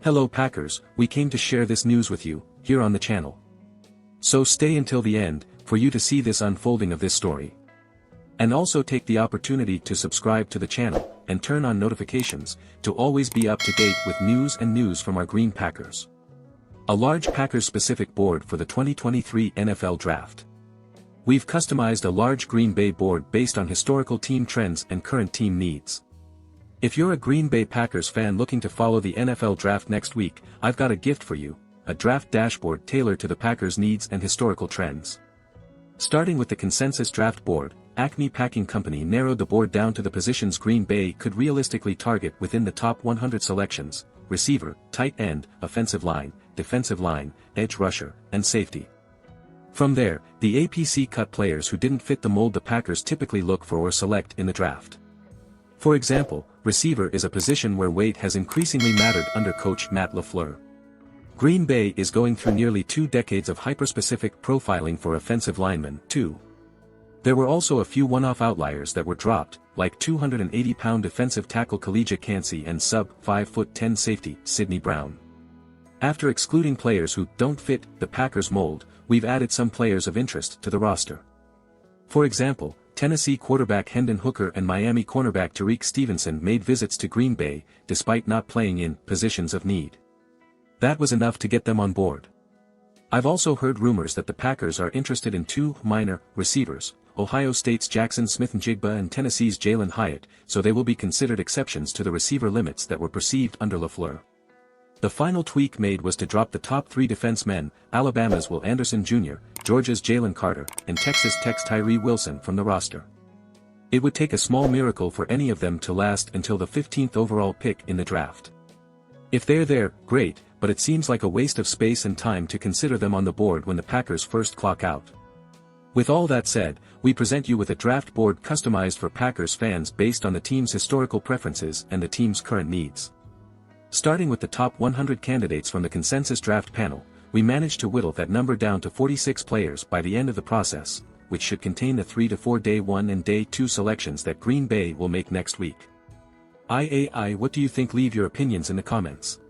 Hello Packers, we came to share this news with you, here on the channel. So stay until the end, for you to see this unfolding of this story. And also take the opportunity to subscribe to the channel, and turn on notifications, to always be up to date with news from our Green Packers. A large Packers-specific board for the 2023 NFL Draft. We've customized a large Green Bay board based on historical team trends and current team needs. If you're a Green Bay Packers fan looking to follow the NFL Draft next week, I've got a gift for you, a draft dashboard tailored to the Packers' needs and historical trends. Starting with the consensus draft board, Acme Packing Company narrowed the board down to the positions Green Bay could realistically target within the top 100 selections: receiver, tight end, offensive line, defensive line, edge rusher, and safety. From there, the APC cut players who didn't fit the mold the Packers typically look for or select in the draft. For example, receiver is a position where weight has increasingly mattered under coach Matt LaFleur. Green Bay is going through nearly 2 decades of hyper-specific profiling for offensive linemen, too. There were also a few one-off outliers that were dropped, like 280-pound defensive tackle Khalija Kancey and sub-5'10" safety Sidney Brown. After excluding players who don't fit the Packers mold, we've added some players of interest to the roster. For example, Tennessee quarterback Hendon Hooker and Miami cornerback Tariq Stevenson made visits to Green Bay, despite not playing in positions of need. That was enough to get them on board. I've also heard rumors that the Packers are interested in 2 minor receivers, Ohio State's Jackson Smith-Njigba and Tennessee's Jalen Hyatt, so they will be considered exceptions to the receiver limits that were perceived under LaFleur. The final tweak made was to drop the top 3 defensemen, Alabama's Will Anderson Jr., Georgia's Jalen Carter, and Texas Tech's Tyree Wilson from the roster. It would take a small miracle for any of them to last until the 15th overall pick in the draft. If they're there, great, but it seems like a waste of space and time to consider them on the board when the Packers first clock out. With all that said, we present you with a draft board customized for Packers fans based on the team's historical preferences and the team's current needs. Starting with the top 100 candidates from the consensus draft panel, we managed to whittle that number down to 46 players by the end of the process, which should contain the 3 to 4 day 1 and day 2 selections that Green Bay will make next week. What do you think? Leave your opinions in the comments.